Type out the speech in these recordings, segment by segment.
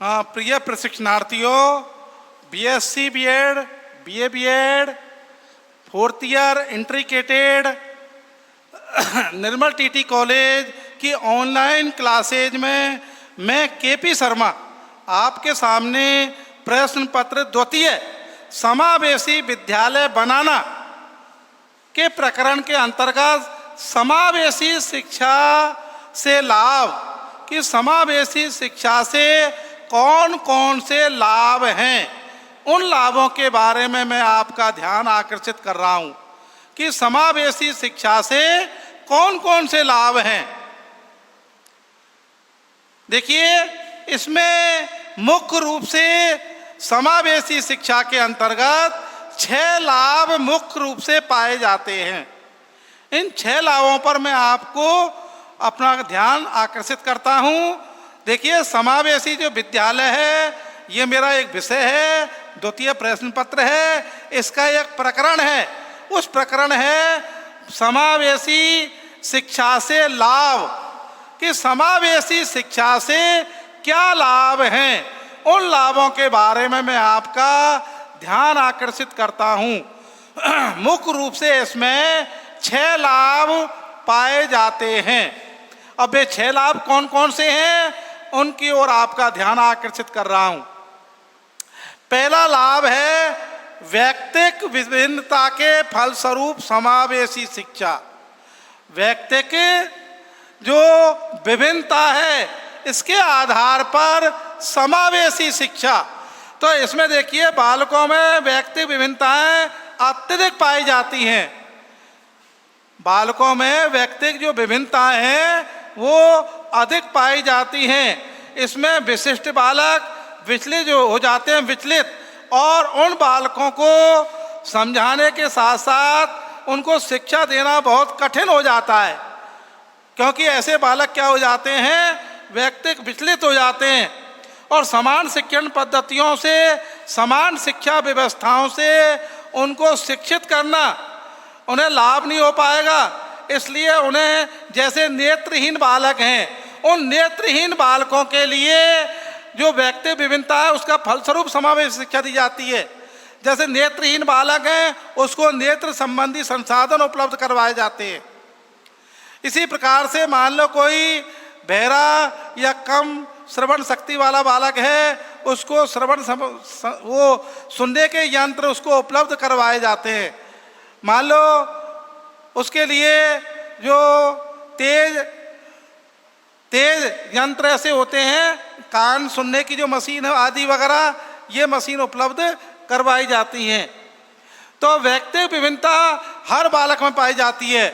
प्रिय प्रशिक्षणार्थियों, BSc BEd, BA BEd, 4th year integrated Nirmal TT college की ऑनलाइन क्लासेज में मैं केपी शर्मा आपके सामने प्रश्न पत्र द्वितीय समावेशी विद्यालय बनाना के प्रकरण के अंतर्गत समावेशी शिक्षा से लाभ कि समावेशी शिक्षा से कौन कौन से लाभ हैं, उन लाभों के बारे में मैं आपका ध्यान आकर्षित कर रहा हूं कि समावेशी शिक्षा से कौन कौन से लाभ हैं। देखिए, इसमें मुख्य रूप से समावेशी शिक्षा के अंतर्गत 6 लाभ मुख्य रूप से पाए जाते हैं। इन 6 लाभों पर मैं आपको अपना ध्यान आकर्षित करता हूं। देखिए, समावेशी जो विद्यालय है ये मेरा एक विषय है, द्वितीय प्रश्न पत्र है, इसका एक प्रकरण है। उस प्रकरण है समावेशी शिक्षा से लाभ कि समावेशी शिक्षा से क्या लाभ हैं, उन लाभों के बारे में मैं आपका ध्यान आकर्षित करता हूं। मुख्य रूप से इसमें 6 लाभ पाए जाते हैं। अब ये 6 लाभ कौन कौन से हैं, उनकी ओर आपका ध्यान आकर्षित कर रहा हूं। पहला लाभ है व्यक्तिक विभिन्नता के फलस्वरूप समावेशी शिक्षा। व्यक्तिक जो विभिन्नता है इसके आधार पर समावेशी शिक्षा। तो इसमें देखिए, बालकों में व्यक्तिक विभिन्नताएं अत्यधिक पाई जाती हैं। बालकों में व्यक्तिक जो विभिन्नताएं हैं वो अधिक पाई जाती हैं। इसमें विशिष्ट बालक विचलित जो हो जाते हैं विचलित, और उन बालकों को समझाने के साथ साथ उनको शिक्षा देना बहुत कठिन हो जाता है, क्योंकि ऐसे बालक क्या हो जाते हैं, व्यक्तिक विचलित हो जाते हैं और समान शिक्षण पद्धतियों से, समान शिक्षा व्यवस्थाओं से उनको शिक्षित करना उन्हें लाभ नहीं हो पाएगा। इसलिए उन्हें, जैसे नेत्रहीन बालक हैं, उन नेत्रहीन बालकों के लिए जो व्यक्ति विभिन्नता है उसका फलस्वरूप समावेश शिक्षा दी जाती है। जैसे नेत्रहीन बालक हैं उसको नेत्र संबंधी संसाधन उपलब्ध करवाए जाते हैं। इसी प्रकार से मान लो कोई बहरा या कम श्रवण शक्ति वाला बालक है, उसको वो सुनने के यंत्र उसको उपलब्ध करवाए जाते हैं। मान लो उसके लिए जो तेज यंत्र ऐसे होते हैं, कान सुनने की जो मशीन है आदि वगैरह, ये मशीन उपलब्ध करवाई जाती हैं। तो व्यक्तिक विभिन्नता हर बालक में पाई जाती है।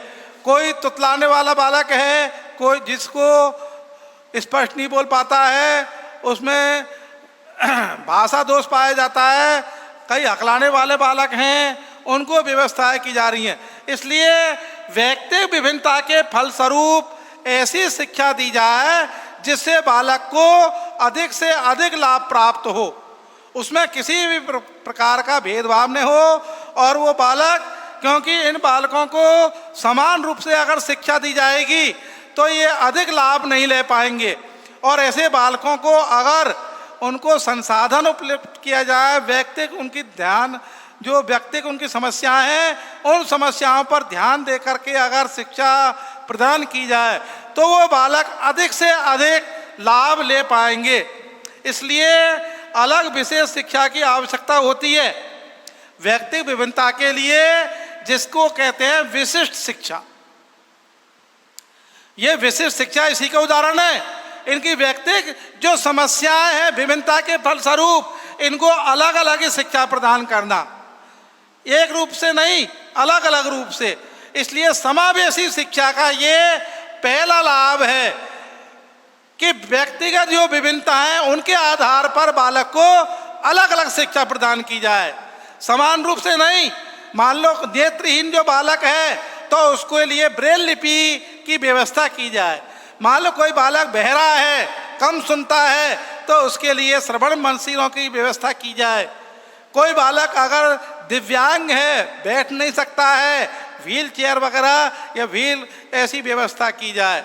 कोई तुतलाने वाला बालक है, कोई जिसको स्पष्ट नहीं बोल पाता है, उसमें भाषा दोष पाया जाता है। कई हकलाने वाले बालक हैं, उनको व्यवस्थाएं की जा रही हैं। इसलिए व्यक्तिक विभिन्नता के फलस्वरूप ऐसी शिक्षा दी जाए जिससे बालक को अधिक से अधिक लाभ प्राप्त हो, उसमें किसी भी प्रकार का भेदभाव न हो। और वो बालक, क्योंकि इन बालकों को समान रूप से अगर शिक्षा दी जाएगी तो ये अधिक लाभ नहीं ले पाएंगे। और ऐसे बालकों को अगर उनको संसाधन उपलब्ध किया जाए, व्यक्तिक उनकी ध्यान जो व्यक्तिक उनकी समस्याएं हैं, उन समस्याओं पर ध्यान दे करके अगर शिक्षा प्रदान की जाए तो वो बालक अधिक से अधिक लाभ ले पाएंगे। इसलिए अलग विशेष शिक्षा की आवश्यकता होती है व्यक्तिक विभिन्नता के लिए, जिसको कहते हैं विशिष्ट शिक्षा। ये विशिष्ट शिक्षा इसी का उदाहरण है। इनकी व्यक्तिक जो समस्याएं हैं विभिन्नता के फलस्वरूप इनको अलग अलग ही शिक्षा प्रदान करना, एक रूप से नहीं, अलग अलग रूप से। इसलिए समावेशी शिक्षा का ये पहला लाभ है कि व्यक्तिगत जो विभिन्नता है उनके आधार पर बालक को अलग अलग शिक्षा प्रदान की जाए, समान रूप से नहीं। मान लो नेत्रहीन जो बालक है तो उसके लिए ब्रेल लिपि की व्यवस्था की जाए। मान लो कोई बालक बहरा है, कम सुनता है, तो उसके लिए श्रवण मशीनों की व्यवस्था की जाए। कोई बालक अगर दिव्यांग है, बैठ नहीं सकता है, व्हील चेयर वगैरह या व्हील ऐसी व्यवस्था की जाए।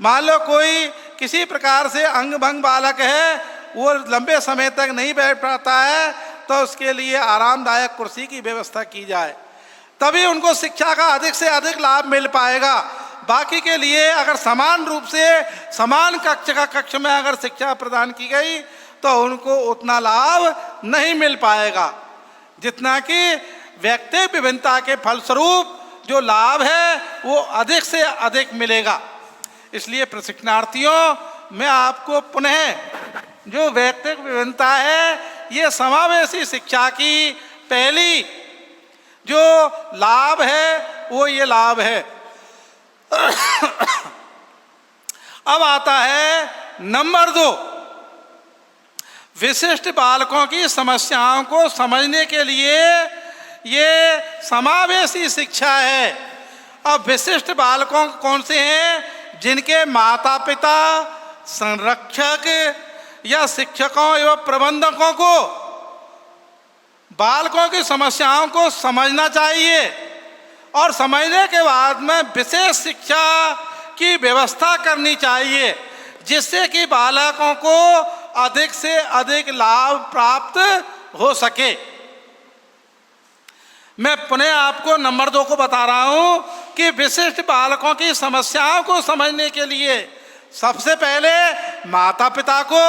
मान लो कोई किसी प्रकार से अंग भंग बालक है वो लंबे समय तक नहीं बैठ पाता है तो उसके लिए आरामदायक कुर्सी की व्यवस्था की जाए, तभी उनको शिक्षा का अधिक से अधिक लाभ मिल पाएगा। बाकी के लिए अगर समान रूप से समान कक्ष में अगर शिक्षा प्रदान की गई तो उनको उतना लाभ नहीं मिल पाएगा जितना कि व्यक्तिगत विभिन्नता के फलस्वरूप जो लाभ है वो अधिक से अधिक मिलेगा। इसलिए प्रशिक्षणार्थियों, मैं आपको पुनः जो व्यक्तिगत विभिन्नता है, ये समावेशी शिक्षा की पहली जो लाभ है वो ये लाभ है। अब आता है नंबर 2, विशिष्ट बालकों की समस्याओं को समझने के लिए ये समावेशी शिक्षा है। अब विशिष्ट बालकों कौन से हैं? जिनके माता पिता, संरक्षक या शिक्षकों एवं प्रबंधकों को बालकों की समस्याओं को समझना चाहिए और समझने के बाद में विशेष शिक्षा की व्यवस्था करनी चाहिए, जिससे कि बालकों को अधिक से अधिक लाभ प्राप्त हो सके। मैं पुनः आपको नंबर 2 को बता रहा हूं कि विशिष्ट बालकों की समस्याओं को समझने के लिए सबसे पहले माता पिता को,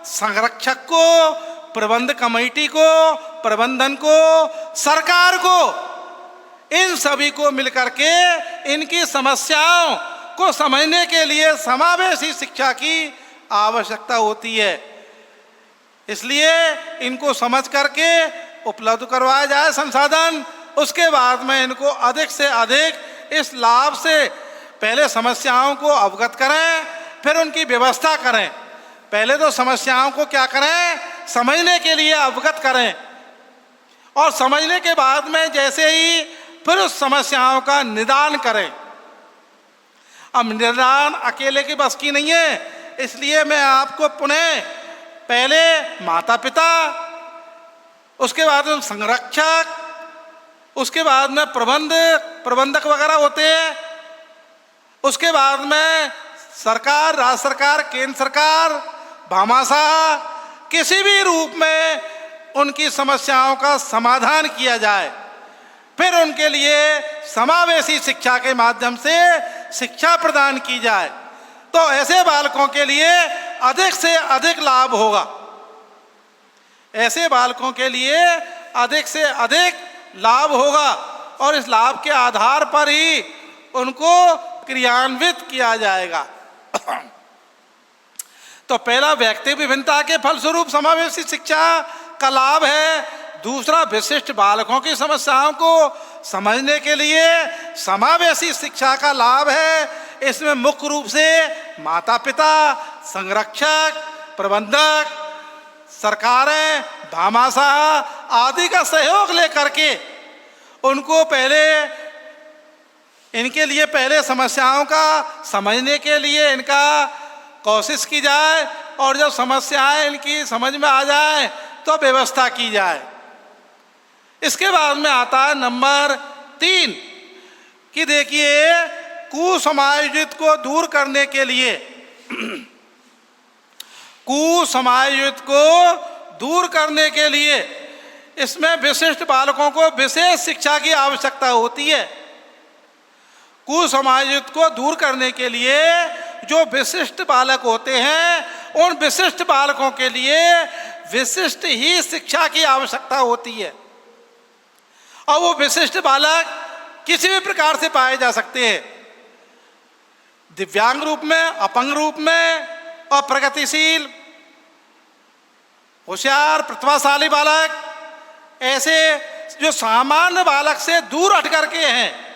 संरक्षक को, प्रबंध कमेटी को, प्रबंधन को, सरकार को, इन सभी को मिलकर के इनकी समस्याओं को समझने के लिए समावेशी शिक्षा की आवश्यकता होती है। इसलिए इनको समझ करके उपलब्ध करवाया जाए संसाधन, उसके बाद में इनको अधिक से अधिक इस लाभ से पहले समस्याओं को अवगत करें, फिर उनकी व्यवस्था करें। पहले तो समस्याओं को क्या करें? समझने के लिए अवगत करें, और समझने के बाद में जैसे ही फिर उस समस्याओं का निदान करें। अब निदान अकेले की बस की नहीं है, इसलिए मैं आपको पुनः पहले माता पिता, उसके बाद में संरक्षक, उसके बाद में प्रबंधक वगैरह होते हैं, उसके बाद में सरकार, राज्य सरकार, केंद्र सरकार, भामाशाह, किसी भी रूप में उनकी समस्याओं का समाधान किया जाए। फिर उनके लिए समावेशी शिक्षा के माध्यम से शिक्षा प्रदान की जाए, तो ऐसे बालकों के लिए अधिक से अधिक लाभ होगा। ऐसे बालकों के लिए अधिक से अधिक लाभ होगा और इस लाभ के आधार पर ही उनको क्रियान्वित किया जाएगा। तो पहला व्यक्तिगत विभिन्नता के फलस्वरूप समावेशी शिक्षा का लाभ है। दूसरा, विशिष्ट बालकों की समस्याओं को समझने के लिए समावेशी शिक्षा का लाभ है। इसमें मुख्य रूप से माता पिता, संरक्षक, प्रबंधक, सरकारें, भामाशाह आदि का सहयोग लेकर के उनको पहले इनके लिए पहले समस्याओं का समझने के लिए इनका कोशिश की जाए, और जब समस्याएं इनकी समझ में आ जाए तो व्यवस्था की जाए। इसके बाद में आता है नंबर 3 कि देखिए, कुसमायोजित को दूर करने के लिए कुसमायोजित को दूर करने के लिए इसमें विशिष्ट बालकों को विशेष शिक्षा की आवश्यकता होती है। कुसमायोजित को दूर करने के लिए जो विशिष्ट बालक होते हैं, उन विशिष्ट बालकों के लिए विशिष्ट ही शिक्षा की आवश्यकता होती है। और वो विशिष्ट बालक किसी भी प्रकार से पाए जा सकते हैं, दिव्यांग रूप में, अपंग रूप में, और प्रगतिशील, होशियार, प्रतिभाशाली बालक, ऐसे जो सामान्य बालक से दूर हट करके हैं,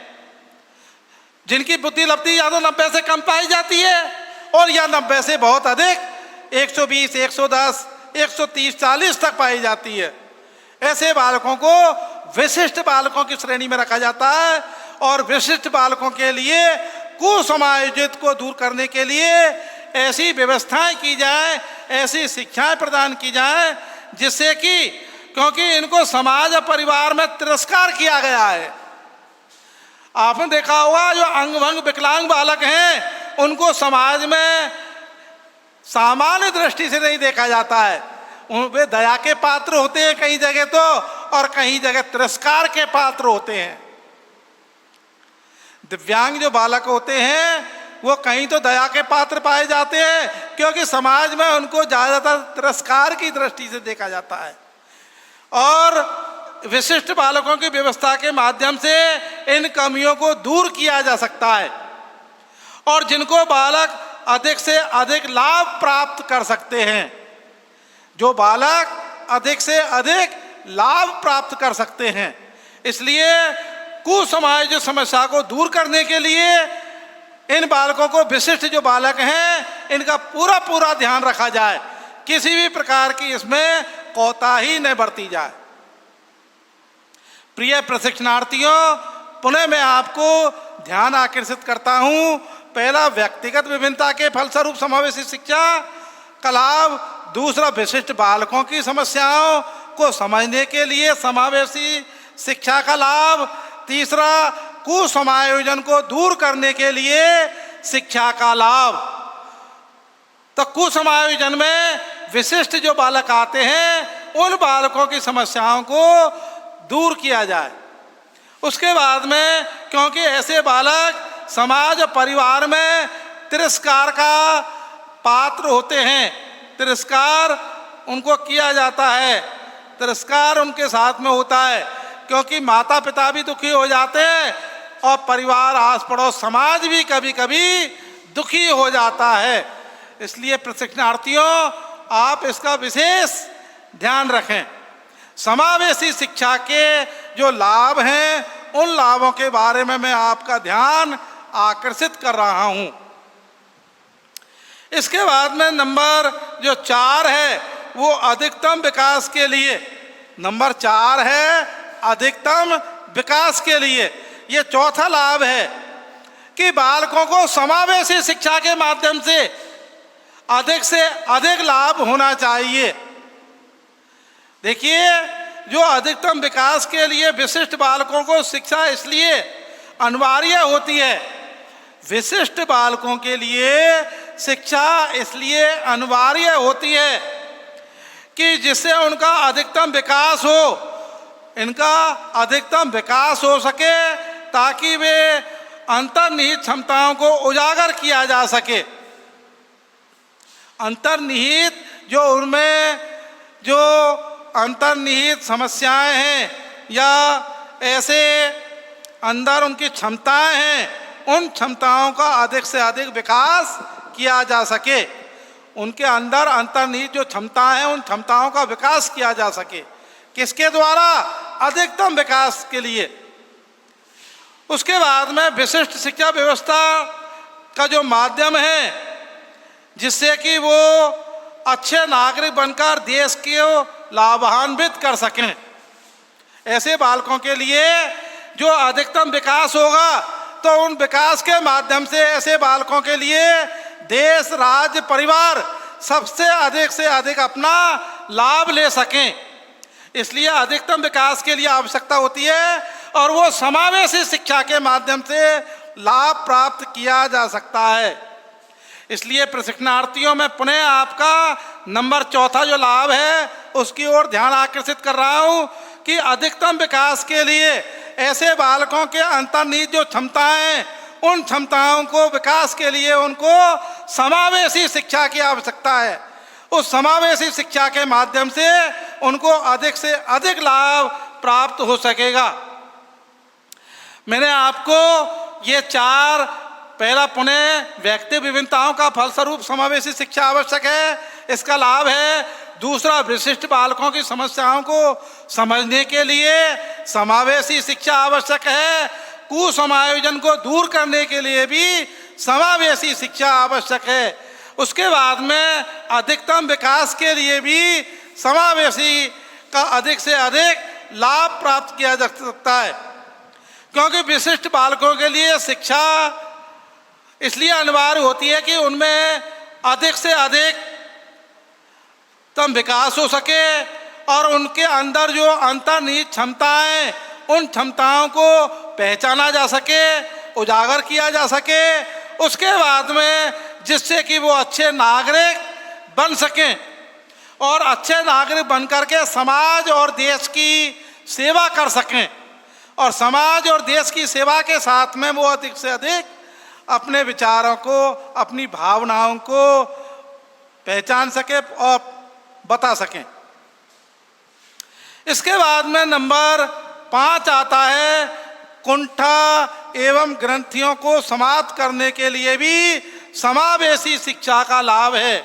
जिनकी बुद्धि लब्धि या तो 90 से कम पाई जाती है और या 90 से बहुत अधिक 120, 110, 130, 40 तक पाई जाती है। ऐसे बालकों को विशिष्ट बालकों की श्रेणी में रखा जाता है। और विशिष्ट बालकों के लिए कुसमायोजित को दूर करने के लिए ऐसी व्यवस्थाएं की जाए, ऐसी शिक्षाएं प्रदान की जाए, जिससे कि, क्योंकि इनको समाज और परिवार में तिरस्कार किया गया है। आपने देखा होगा, जो अंग भंग विकलांग बालक हैं उनको समाज में सामान्य दृष्टि से नहीं देखा जाता है। वे दया के पात्र होते हैं कई जगह तो, और कई जगह तिरस्कार के पात्र होते हैं। दिव्यांग जो बालक होते हैं वो कहीं तो दया के पात्र पाए जाते हैं, क्योंकि समाज में उनको ज़्यादातर तिरस्कार की दृष्टि से देखा जाता है। और विशिष्ट बालकों की व्यवस्था के माध्यम से इन कमियों को दूर किया जा सकता है, और जिनको बालक अधिक से अधिक लाभ प्राप्त कर सकते हैं, जो बालक अधिक से अधिक लाभ प्राप्त कर सकते हैं। इसलिए कुसमायोजित समस्या को दूर करने के लिए इन बालकों को, विशिष्ट जो बालक हैं, इनका पूरा पूरा ध्यान रखा जाए, किसी भी प्रकार की इसमें कोताही न बरती जाए। प्रिय प्रशिक्षणार्थियों, पुनः मैं आपको ध्यान आकर्षित करता हूं। पहला, व्यक्तिगत विभिन्नता के फलस्वरूप समावेशी शिक्षा का लाभ। दूसरा, विशिष्ट बालकों की समस्याओं को समझने के लिए समावेशी शिक्षा का लाभ। तीसरा, कुसमायोजन को दूर करने के लिए शिक्षा का लाभ। तो कुसमायोजन में विशिष्ट जो बालक आते हैं, उन बालकों की समस्याओं को दूर किया जाए। उसके बाद में, क्योंकि ऐसे बालक समाज और परिवार में तिरस्कार का पात्र होते हैं, तिरस्कार उनको किया जाता है, तिरस्कार उनके साथ में होता है, क्योंकि माता पिता भी दुखी हो जाते हैं और परिवार, आस पड़ोस, समाज भी कभी कभी दुखी हो जाता है। इसलिए प्रशिक्षणार्थियों, आप इसका विशेष ध्यान रखें। समावेशी शिक्षा के जो लाभ हैं, उन लाभों के बारे में मैं आपका ध्यान आकर्षित कर रहा हूं। इसके बाद में नंबर जो 4 है, वो अधिकतम विकास के लिए। नंबर 4 है अधिकतम विकास के लिए। ये चौथा लाभ है कि बालकों को समावेशी शिक्षा के माध्यम से अधिक लाभ होना चाहिए। देखिए, जो अधिकतम विकास के लिए विशिष्ट बालकों को शिक्षा इसलिए अनिवार्य होती है, विशिष्ट बालकों के लिए शिक्षा इसलिए अनिवार्य होती है कि जिससे उनका अधिकतम विकास हो, इनका अधिकतम विकास हो सके, ताकि वे अंतर्निहित क्षमताओं को उजागर किया जा सके। अंतर्निहित जो उनमें जो अंतर्निहित समस्याएं हैं या ऐसे अंदर उनकी क्षमताएं हैं, उन क्षमताओं का अधिक से अधिक विकास किया जा सके। उनके अंदर अंतर्निहित जो क्षमताएं हैं, उन क्षमताओं का विकास किया जा सके। किसके द्वारा? अधिकतम विकास के लिए। उसके बाद में विशिष्ट शिक्षा व्यवस्था का जो माध्यम है, जिससे कि वो अच्छे नागरिक बनकर देश को लाभान्वित कर सकें, ऐसे बालकों के लिए जो अधिकतम विकास होगा, तो उन विकास के माध्यम से ऐसे बालकों के लिए देश, राज्य, परिवार सबसे अधिक से अधिक अपना लाभ ले सकें। इसलिए अधिकतम विकास के लिए आवश्यकता होती है, और वो समावेशी शिक्षा के माध्यम से लाभ प्राप्त किया जा सकता है। इसलिए प्रशिक्षणार्थियों में पुनः आपका नंबर 4 जो लाभ है, उसकी ओर ध्यान आकर्षित कर रहा हूँ कि अधिकतम विकास के लिए ऐसे बालकों के अंतर्निहित जो क्षमताएं हैं, उन क्षमताओं को विकास के लिए उनको समावेशी शिक्षा की आवश्यकता है। उस समावेशी शिक्षा के माध्यम से उनको अधिक से अधिक लाभ प्राप्त हो सकेगा। मैंने आपको ये 4, पहला पुनः व्यक्ति विभिन्नताओं का फलस्वरूप समावेशी शिक्षा आवश्यक है, इसका लाभ है। दूसरा, विशिष्ट बालकों की समस्याओं को समझने के लिए समावेशी शिक्षा आवश्यक है। कुसमायोजन को दूर करने के लिए भी समावेशी शिक्षा आवश्यक है। उसके बाद में अधिकतम विकास के लिए भी समावेशी का अधिक से अधिक लाभ प्राप्त किया जा सकता है, क्योंकि विशिष्ट बालकों के लिए शिक्षा इसलिए अनिवार्य होती है कि उनमें अधिक से अधिक तम विकास हो सके और उनके अंदर जो अंतर्निहित क्षमताएं, उन क्षमताओं को पहचाना जा सके, उजागर किया जा सके। उसके बाद में जिससे कि वो अच्छे नागरिक बन सकें और अच्छे नागरिक बन करके समाज और देश की सेवा कर सकें, और समाज और देश की सेवा के साथ में वो अधिक से अधिक अपने विचारों को, अपनी भावनाओं को पहचान सके और बता सकें। इसके बाद में नंबर 5 आता है, कुंठा एवं ग्रंथियों को समाप्त करने के लिए भी समावेशी शिक्षा का लाभ है।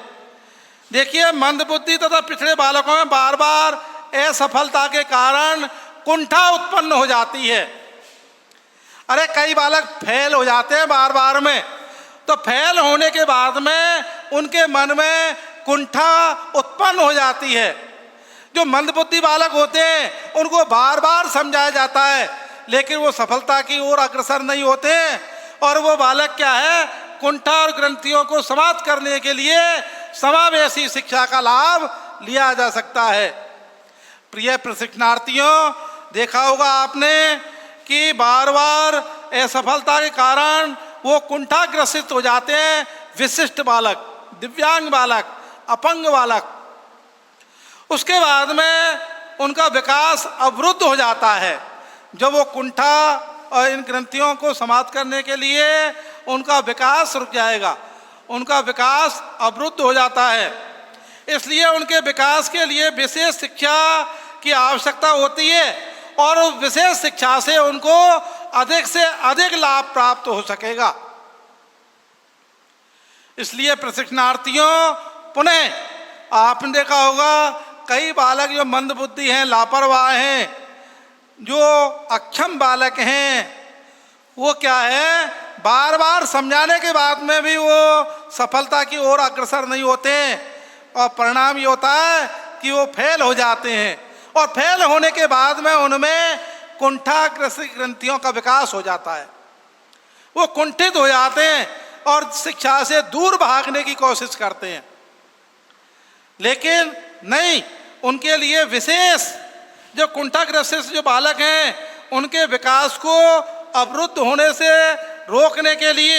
देखिए, मंदबुद्धि तथा पिछड़े बालकों में बार बार असफलता के कारण कुंठा उत्पन्न हो जाती है। अरे कई बालक फेल हो जाते हैं बार बार में, तो फेल होने के बाद में उनके मन में कुंठा उत्पन्न हो जाती है। जो मंदबुद्धि बालक होते हैं उनको बार बार समझाया जाता है, लेकिन वो सफलता की ओर अग्रसर नहीं होते, और वो बालक क्या है, कुंठा और ग्रंथियों को समाप्त करने के लिए समावेशी शिक्षा का लाभ लिया जा सकता है। प्रिय प्रशिक्षणार्थियों, देखा होगा आपने कि बार बार असफलता के कारण वो कुंठाग्रसित हो जाते हैं। विशिष्ट बालक, दिव्यांग बालक, अपंग बालक, उसके बाद में उनका विकास अवरुद्ध हो जाता है। जब वो कुंठा और इन ग्रंथियों को समाप्त करने के लिए उनका विकास रुक जाएगा, उनका विकास अवरुद्ध हो जाता है। इसलिए उनके विकास के लिए विशेष शिक्षा की आवश्यकता होती है, और उस विशेष शिक्षा से उनको अधिक से अधिक लाभ प्राप्त हो सकेगा। इसलिए प्रशिक्षणार्थियों, पुनः आपने देखा होगा कई बालक जो मंदबुद्धि हैं, लापरवाह हैं, जो अक्षम बालक हैं, वो क्या है, बार बार समझाने के बाद में भी वो सफलता की ओर अग्रसर नहीं होते, और परिणाम ये होता है कि वो फेल हो जाते हैं, और फेल होने के बाद में उनमें कुंठाग्रसित ग्रंथियों का विकास हो जाता है। वो कुंठित हो जाते हैं और शिक्षा से दूर भागने की कोशिश करते हैं। लेकिन नहीं, उनके लिए विशेष जो कुंठाग्रसित जो बालक हैं उनके विकास को अवरुद्ध होने से रोकने के लिए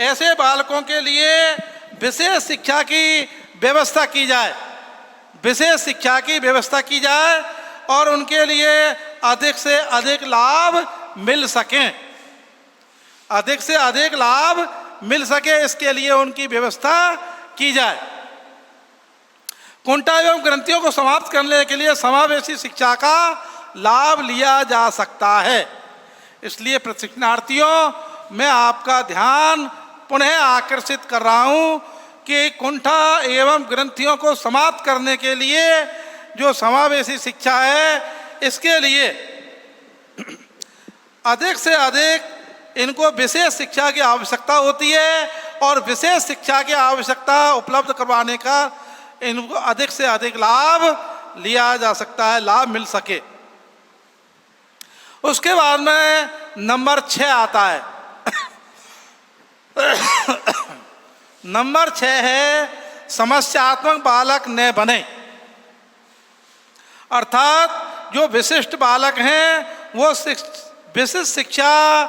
ऐसे बालकों के लिए विशेष शिक्षा की व्यवस्था की जाए, विशेष शिक्षा की व्यवस्था की जाए, और उनके लिए अधिक से अधिक लाभ मिल सकें, अधिक से अधिक लाभ मिल सके, इसके लिए उनकी व्यवस्था की जाए। कुंठा एवं ग्रंथियों को समाप्त करने के लिए समावेशी शिक्षा का लाभ लिया जा सकता है। इसलिए प्रशिक्षणार्थियों, मैं आपका ध्यान पुनः आकर्षित कर रहा हूँ कि कुंठा एवं ग्रंथियों को समाप्त करने के लिए जो समावेशी शिक्षा है, इसके लिए अधिक से अधिक इनको विशेष शिक्षा की आवश्यकता होती है, और विशेष शिक्षा की आवश्यकता उपलब्ध करवाने का इनको अधिक से अधिक लाभ लिया जा सकता है, लाभ मिल सके। उसके बाद में नंबर 6 आता है। नंबर 6 है, समस्यात्मक बालक न बने। अर्थात जो विशिष्ट बालक हैं वो विशिष्ट शिक्षा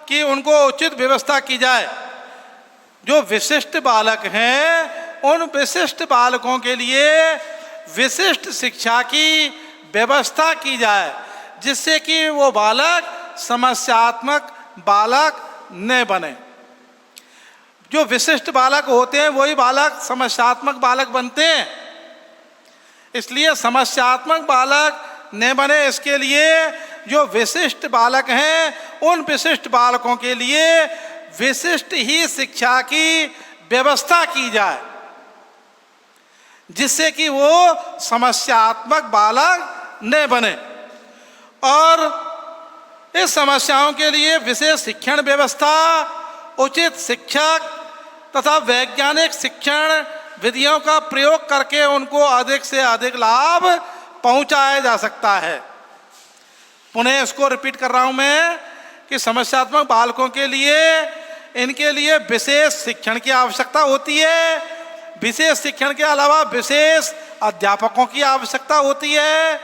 की उनको उचित व्यवस्था की जाए। जो विशिष्ट बालक हैं उन विशिष्ट बालकों के लिए विशिष्ट शिक्षा की व्यवस्था की जाए, जिससे कि वो बालक समस्यात्मक बालक न बने। जो विशिष्ट बालक होते हैं वही बालक समस्यात्मक बालक बनते हैं। इसलिए समस्यात्मक बालक न बने, इसके लिए जो विशिष्ट बालक हैं उन विशिष्ट बालकों के लिए विशिष्ट ही शिक्षा की व्यवस्था की जाए, जिससे कि वो समस्यात्मक बालक न बने। और इस समस्याओं के लिए विशेष शिक्षण व्यवस्था, उचित शिक्षक तथा वैज्ञानिक शिक्षण विधियों का प्रयोग करके उनको अधिक से अधिक लाभ पहुंचाया जा सकता है। पुनः इसको रिपीट कर रहा हूं मैं कि समस्यात्मक बालकों के लिए इनके लिए विशेष शिक्षण की आवश्यकता होती है। विशेष शिक्षण के अलावा विशेष अध्यापकों की आवश्यकता होती है,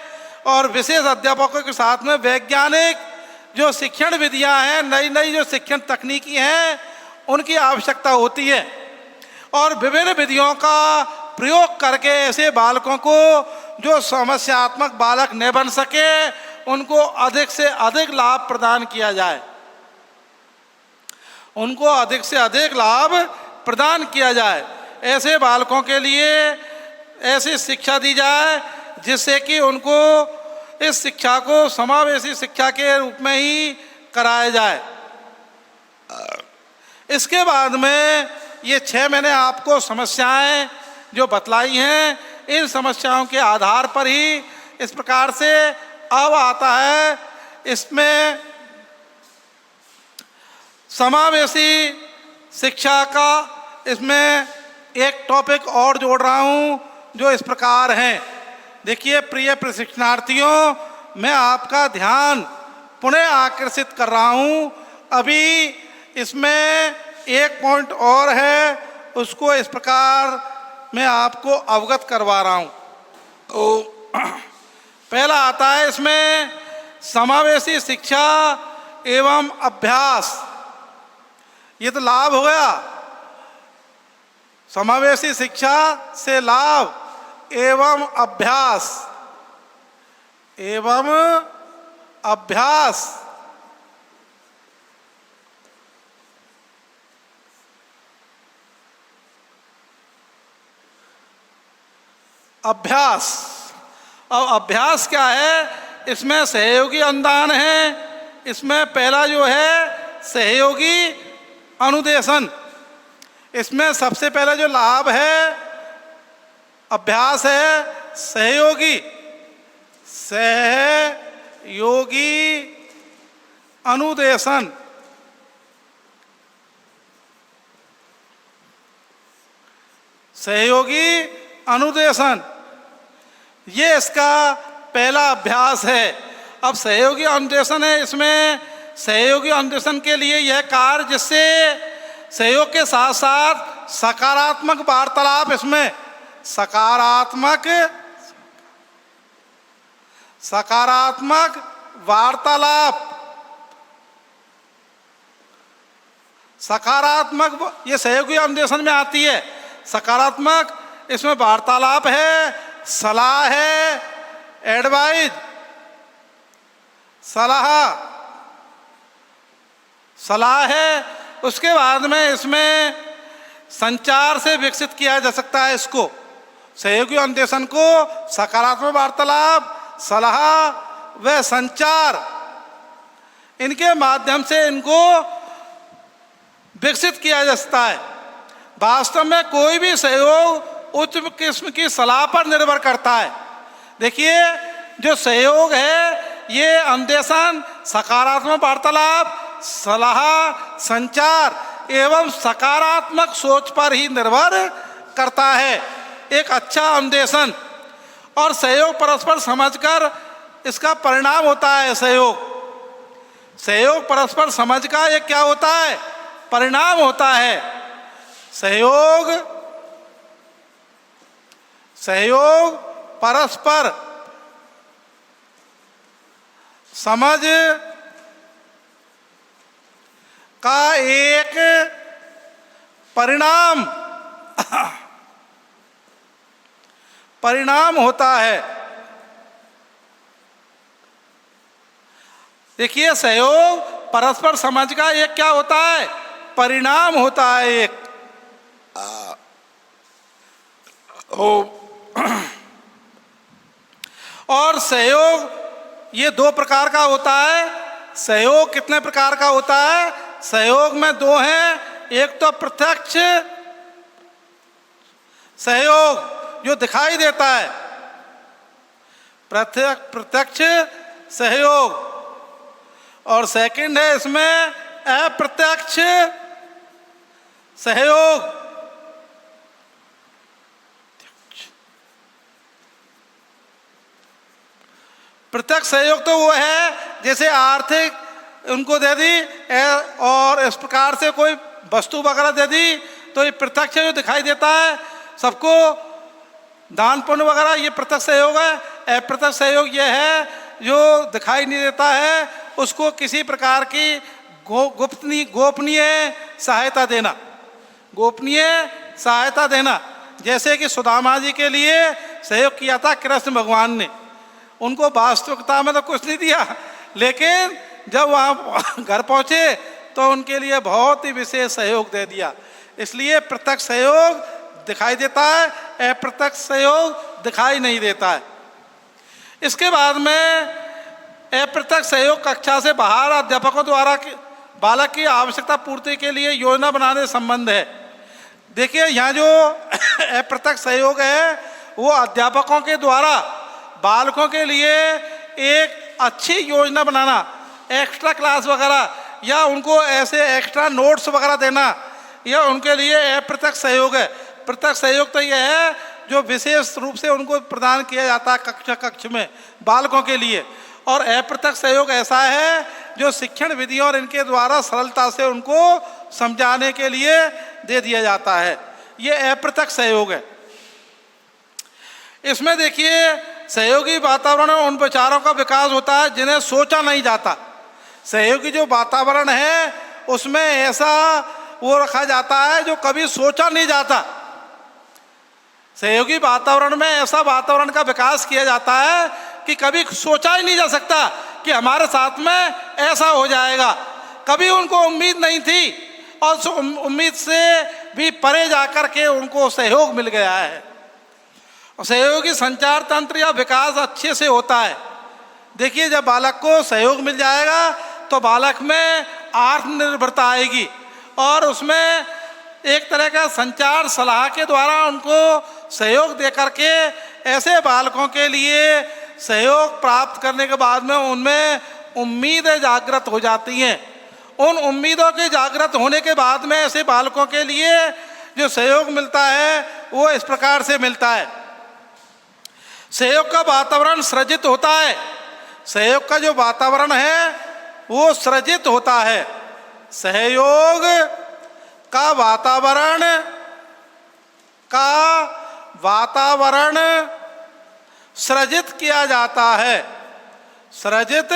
और विशेष अध्यापकों के साथ में वैज्ञानिक जो शिक्षण विधियां हैं, नई नई जो शिक्षण तकनीकी हैं, उनकी आवश्यकता होती है। और विभिन्न विधियों का प्रयोग करके ऐसे बालकों को जो समस्यात्मक बालक न बन सके उनको अधिक से अधिक लाभ प्रदान किया जाए, उनको अधिक से अधिक लाभ प्रदान किया जाए। ऐसे बालकों के लिए ऐसी शिक्षा दी जाए जिससे कि उनको इस शिक्षा को समावेशी शिक्षा के रूप में ही कराया जाए। इसके बाद में ये 6 मैंने आपको समस्याएं जो बतलाई हैं, इन समस्याओं के आधार पर ही इस प्रकार से अब आता है इसमें समावेशी शिक्षा का, इसमें एक टॉपिक और जोड़ रहा हूँ जो इस प्रकार हैं। देखिए प्रिय प्रशिक्षणार्थियों, मैं आपका ध्यान पुनः आकर्षित कर रहा हूँ। अभी इसमें एक पॉइंट और है, उसको इस प्रकार मैं आपको अवगत करवा रहा हूँ। तो पहला आता है इसमें समावेशी शिक्षा एवं अभ्यास। ये तो लाभ हो गया, समावेशी शिक्षा से लाभ एवं अभ्यास, एवं अभ्यास। अभ्यास, अब अभ्यास क्या है? इसमें सहयोगी अनुदान है। इसमें पहला जो है सहयोगी अनुदेशन। इसमें सबसे पहला जो लाभ है अभ्यास है सहयोगी अनुदेशन। सहयोगी अनुदेशन, ये इसका पहला अभ्यास है। अब सहयोगी अनुदेशन है, इसमें सहयोगी अनुदेशन के लिए यह कार्य जिससे सहयोग के साथ साथ सकारात्मक वार्तालाप, इसमें सकारात्मक वार्तालाप, सकारात्मक, ये सहयोगी अनुदेशन में आती है। सकारात्मक इसमें वार्तालाप है, सलाह है, एडवाइज, सलाह है। उसके बाद में इसमें संचार से विकसित किया जा सकता है इसको, सहयोगी अनुदेशन को सकारात्मक वार्तालाप, सलाह व संचार, इनके माध्यम से इनको विकसित किया जा सकता है। वास्तव में कोई भी सहयोग उच्च किस्म की सलाह पर निर्भर करता है। देखिए जो सहयोग है ये अनुदेशन, सकारात्मक वार्तालाप, सलाह, संचार एवं सकारात्मक सोच पर ही निर्भर करता है। एक अच्छा अनुदेशन और सहयोग परस्पर समझकर इसका परिणाम होता है। सहयोग परस्पर समझ का ये क्या होता है? परिणाम होता है। सहयोग परस्पर समझ का एक परिणाम होता है। देखिए सहयोग परस्पर समझ का एक क्या होता है? परिणाम होता है एक। और सहयोग ये 2 प्रकार का होता है। सहयोग कितने प्रकार का होता है? सहयोग में 2 हैं। एक तो प्रत्यक्ष सहयोग जो दिखाई देता है, प्रत्यक्ष सहयोग, और सेकंड है इसमें अप्रत्यक्ष सहयोग। प्रत्यक्ष सहयोग तो वो है जैसे आर्थिक उनको दे दी और इस प्रकार से कोई वस्तु वगैरह दे दी, तो ये प्रत्यक्ष जो दिखाई देता है सबको, दान पुण्य वगैरह, ये प्रत्यक्ष सहयोग है। अप्रत्यक्ष सहयोग ये है जो दिखाई नहीं देता है, उसको किसी प्रकार की गोपनीय सहायता देना, गोपनीय सहायता देना। जैसे कि सुदामा जी के लिए सहयोग किया था कृष्ण भगवान ने। उनको वास्तविकता में तो कुछ नहीं दिया, लेकिन जब वहाँ घर पहुँचे तो उनके लिए बहुत ही विशेष सहयोग दे दिया। इसलिए प्रत्यक्ष सहयोग दिखाई देता है, अप्रत्यक्ष सहयोग दिखाई नहीं देता है। इसके बाद में अप्रत्यक्ष सहयोग कक्षा से बाहर अध्यापकों द्वारा बालक की आवश्यकता पूर्ति के लिए योजना बनाने संबंध है। देखिए, यहाँ जो अप्रत्यक्ष सहयोग है वो अध्यापकों के द्वारा बालकों के लिए एक अच्छी योजना बनाना, एक्स्ट्रा क्लास वगैरह या उनको ऐसे एक्स्ट्रा नोट्स वगैरह देना, यह उनके लिए अप्रत्यक्ष सहयोग है। प्रत्यक्ष सहयोग तो यह है जो विशेष रूप से उनको प्रदान किया जाता है कक्ष में बालकों के लिए, और अप्रत्यक्ष सहयोग ऐसा है जो शिक्षण विधियों और इनके द्वारा सरलता से उनको समझाने के लिए दे दिया जाता है। ये अप्रत्यक्ष सहयोग है। इसमें देखिए, सहयोगी वातावरण में उन विचारों का विकास होता है जिन्हें सोचा नहीं जाता। सहयोगी जो वातावरण है उसमें ऐसा वो रखा जाता है जो कभी सोचा नहीं जाता। सहयोगी वातावरण में ऐसा वातावरण का विकास किया जाता है कि कभी सोचा ही नहीं जा सकता कि हमारे साथ में ऐसा हो जाएगा। कभी उनको उम्मीद नहीं थी और उस उम्मीद से भी परे जाकर के उनको सहयोग मिल गया है। सहयोगी संचार तंत्र या विकास अच्छे से होता है। देखिए, जब बालक को सहयोग मिल जाएगा तो बालक में आत्मनिर्भरता आएगी और उसमें एक तरह का संचार सलाह के द्वारा उनको सहयोग दे करके ऐसे बालकों के लिए सहयोग प्राप्त करने के बाद में उनमें उम्मीदें जागृत हो जाती हैं। उन उम्मीदों के जागृत होने के बाद में ऐसे बालकों के लिए जो सहयोग मिलता है वो इस प्रकार से मिलता है। सहयोग का वातावरण सृजित होता है। सहयोग का जो वातावरण है वो सृजित होता है। सहयोग का वातावरण सृजित किया जाता है, सृजित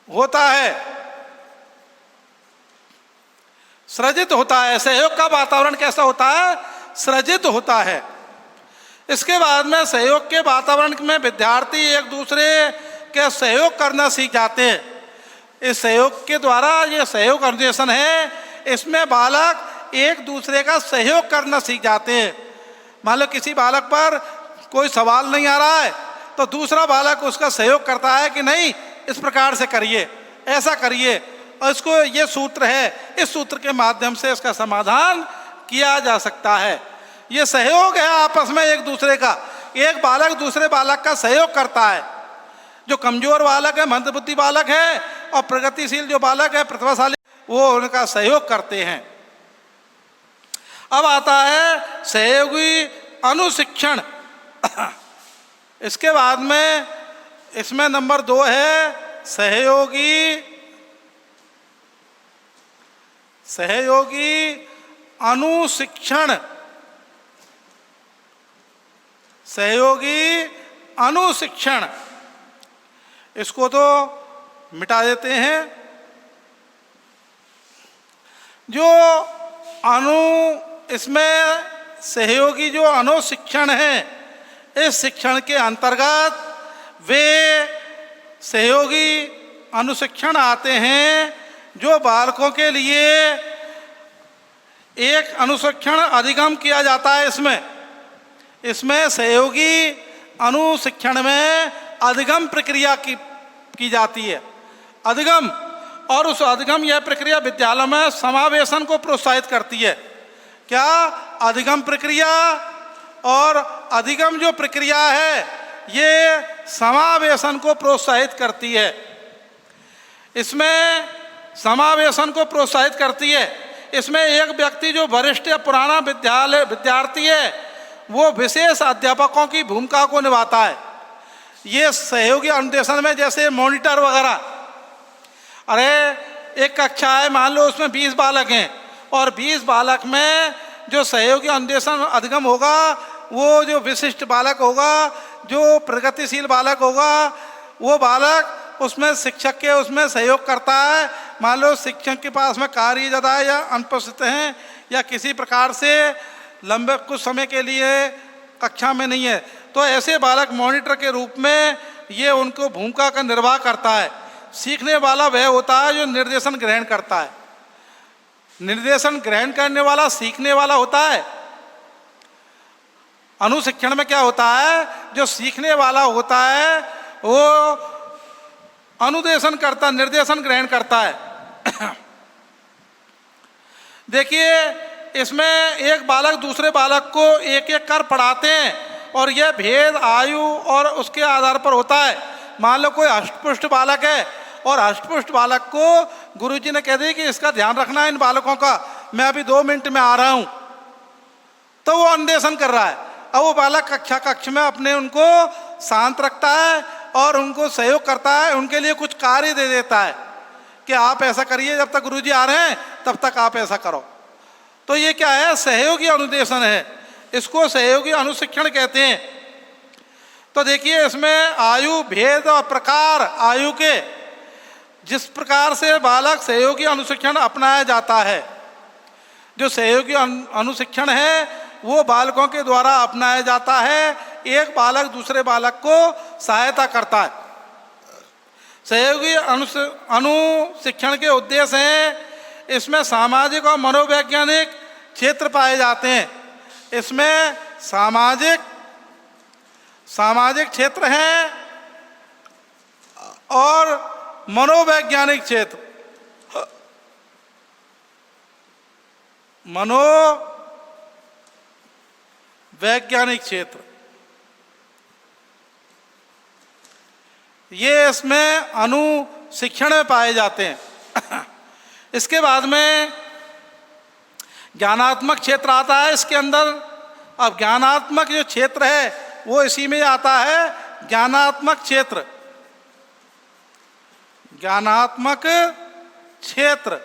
होता है, सृजित होता है। सहयोग का वातावरण कैसा होता है? सृजित होता है। इसके बाद में सहयोग के वातावरण में विद्यार्थी एक दूसरे के सहयोग करना सीख जाते हैं। इस सहयोग के द्वारा, ये सहयोग अनुशासन है, इसमें बालक एक दूसरे का सहयोग करना सीख जाते हैं। मान लो किसी बालक पर कोई सवाल नहीं आ रहा है तो दूसरा बालक उसका सहयोग करता है कि नहीं, इस प्रकार से करिए, ऐसा करिए, और इसको ये सूत्र है, इस सूत्र के माध्यम से इसका समाधान किया जा सकता है। ये सहयोग है आपस में एक दूसरे का। एक बालक दूसरे बालक का सहयोग करता है। जो कमजोर बालक है, मंदबुद्धि बालक है, और प्रगतिशील जो बालक है, प्रतिभाशाली, वो उनका सहयोग करते हैं। अब आता है सहयोगी अनुशिक्षण। इसके बाद में इसमें नंबर 2 है सहयोगी अनुशिक्षण। सहयोगी अनुशिक्षण, इसको तो मिटा देते हैं। जो इसमें सहयोगी जो अनुशिक्षण है, इस शिक्षण के अंतर्गत वे सहयोगी अनुशिक्षण आते हैं जो बालकों के लिए एक अनुशिक्षण अधिगम किया जाता है। इसमें सहयोगी अनुशिक्षण में अधिगम प्रक्रिया की जाती है। अधिगम, और उस अधिगम यह प्रक्रिया विद्यालय में समावेशन को प्रोत्साहित करती है। क्या? अधिगम प्रक्रिया। और अधिगम जो प्रक्रिया है ये समावेशन को प्रोत्साहित करती है। इसमें समावेशन को प्रोत्साहित करती है। इसमें एक व्यक्ति जो वरिष्ठ या पुराना विद्यार्थी है वो विशेष अध्यापकों की भूमिका को निभाता है। ये सहयोगी अनुदेशन में जैसे मॉनिटर वगैरह, अरे एक कक्षा है, मान लो उसमें 20 बालक हैं और 20 बालक में जो सहयोगी अनुदेशन अधिगम होगा वो जो विशिष्ट बालक होगा, जो प्रगतिशील बालक होगा, वो बालक उसमें शिक्षक के उसमें सहयोग करता है। मान लो शिक्षक के पास में कार्य ज़्यादा है या अनुपस्थित हैं या किसी प्रकार से लंबे कुछ समय के लिए कक्षा में नहीं है, तो ऐसे बालक मॉनिटर के रूप में ये उनको भूमिका का निर्वाह करता है। सीखने वाला वह होता है जो निर्देशन ग्रहण करता है। निर्देशन ग्रहण करने वाला सीखने वाला होता है। अनुशिक्षण में क्या होता है, जो सीखने वाला होता है वो अनुदेशन करता, निर्देशन ग्रहण करता है। देखिए, इसमें एक बालक दूसरे बालक को एक एक कर पढ़ाते हैं और यह भेद आयु और उसके आधार पर होता है। मान लो कोई अष्टपुष्ट बालक है और अष्टपुष्ट बालक को गुरुजी ने कह दिया कि इसका ध्यान रखना है इन बालकों का, मैं अभी 2 मिनट में आ रहा हूं, तो वो अन्वेषण कर रहा है। अब वो बालक कक्ष में अपने उनको शांत रखता है और उनको सहयोग करता है, उनके लिए कुछ कार्य दे देता है कि आप ऐसा करिए, जब तक गुरुजी आ रहे हैं तब तक आप ऐसा करो। तो ये क्या है, सहयोगी अनुदेशन है, इसको सहयोगी अनुशिक्षण कहते हैं। तो देखिए, इसमें आयु भेद और प्रकार आयु के, जिस प्रकार से बालक सहयोगी अनुशिक्षण अपनाया जाता है, जो सहयोगी अनुशिक्षण है वो बालकों के द्वारा अपनाया जाता है। एक बालक दूसरे बालक को सहायता करता है। सहयोगी अनुशिक्षण के उद्देश्य हैं, इसमें सामाजिक और मनोवैज्ञानिक क्षेत्र पाए जाते हैं। इसमें सामाजिक क्षेत्र हैं और मनोवैज्ञानिक क्षेत्र, मनोवैज्ञानिक क्षेत्र, ये इसमें अनुशिक्षण में पाए जाते हैं। इसके बाद में ज्ञानात्मक क्षेत्र आता है इसके अंदर। अब ज्ञानात्मक जो क्षेत्र है वो इसी में आता है, ज्ञानात्मक क्षेत्र, ज्ञानात्मक क्षेत्र।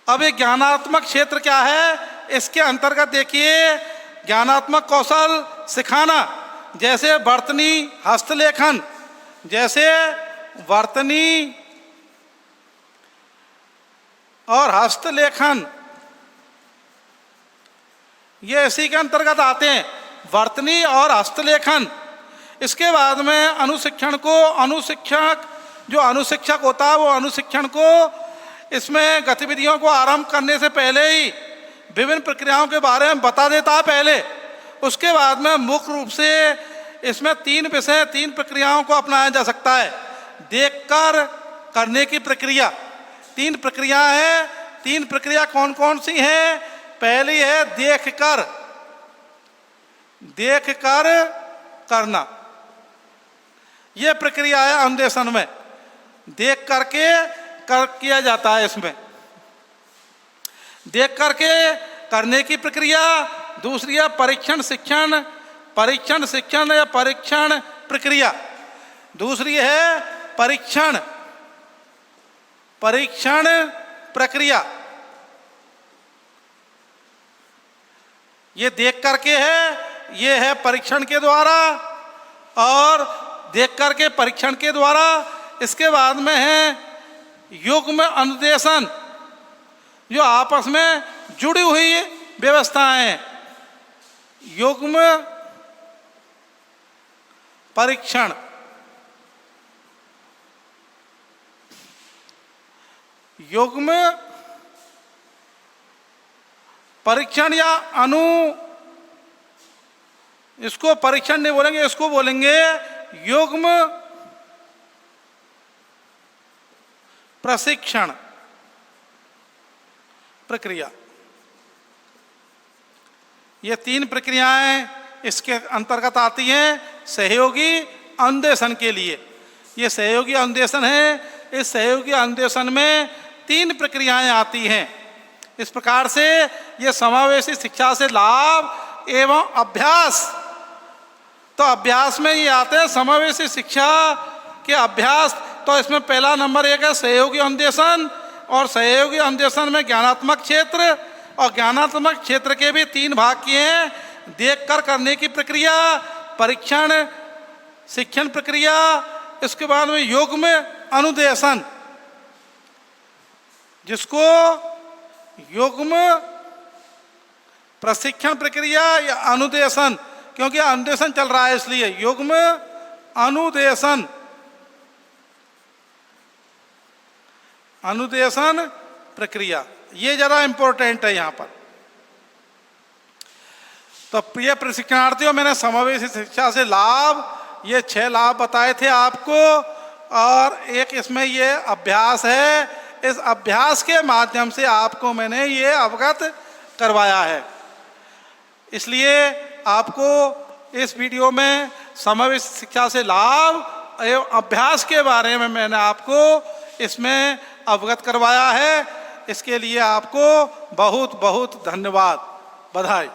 अब ये ज्ञानात्मक क्षेत्र क्या है, इसके अंतर्गत देखिए ज्ञानात्मक कौशल सिखाना, जैसे वर्तनी हस्तलेखन, जैसे वर्तनी और हस्तलेखन, ये इसी के अंतर्गत आते हैं, वर्तनी और हस्तलेखन। इसके बाद में अनुशिक्षण को, अनुशिक्षक जो अनुशिक्षक होता है वो अनुशिक्षण को इसमें गतिविधियों को आरंभ करने से पहले ही विभिन्न प्रक्रियाओं के बारे में बता देता है पहले। उसके बाद में मुख्य रूप से इसमें 3 विषय, 3 प्रक्रियाओं को अपनाया जा सकता है। देखकर करने की प्रक्रिया, 3 प्रक्रिया है। 3 प्रक्रिया कौन कौन सी हैं? पहली है देखकर, देखकर करना, यह प्रक्रिया है अनुदेशन में, देख करके किया जाता है। इसमें देख करके करने की प्रक्रिया। दूसरी है परीक्षण शिक्षण, परीक्षण शिक्षण या परीक्षण प्रक्रिया। दूसरी है परीक्षण, परीक्षण प्रक्रिया। ये देख करके है, ये है परीक्षण के द्वारा और देख करके परीक्षण के द्वारा। इसके बाद में है युग्म अनुदेशन, जो आपस में जुड़ी हुई व्यवस्थाएं, युग्म परीक्षण। युग्म परीक्षण या इसको परीक्षण नहीं बोलेंगे, इसको बोलेंगे युग्म प्रशिक्षण प्रक्रिया। ये 3 प्रक्रियाएं इसके अंतर्गत आती हैं सहयोगी अनुदेशन के लिए। ये सहयोगी अनुदेशन है। इस सहयोगी अनुदेशन में 3 प्रक्रियाएं आती हैं। इस प्रकार से ये समावेशी शिक्षा से लाभ एवं अभ्यास। तो अभ्यास में ये आते हैं समावेशी शिक्षा के अभ्यास। तो इसमें पहला नंबर 1 है सहयोगी अनुदेशन, और सहयोगी अनुदेशन में ज्ञानात्मक क्षेत्र, और ज्ञानात्मक क्षेत्र के भी 3 भाग किए हैं। देखकर करने की प्रक्रिया, परीक्षण शिक्षण प्रक्रिया, इसके बाद में युग्म अनुदेशन। जिसको युग्म प्रशिक्षण प्रक्रिया या अनुदेशन, क्योंकि अनुदेशन चल रहा है इसलिए युग्म अनुदेशन प्रक्रिया, ये जरा इंपॉर्टेंट है यहाँ पर। तो प्रिय प्रशिक्षणार्थियों, मैंने समावेशी शिक्षा से लाभ, ये 6 लाभ बताए थे आपको, और एक इसमें ये अभ्यास है। इस अभ्यास के माध्यम से आपको मैंने ये अवगत करवाया है। इसलिए आपको इस वीडियो में समावेशी शिक्षा से लाभ एवं अभ्यास के बारे में मैंने आपको इसमें अवगत करवाया है। इसके लिए आपको बहुत बहुत धन्यवाद, बधाई।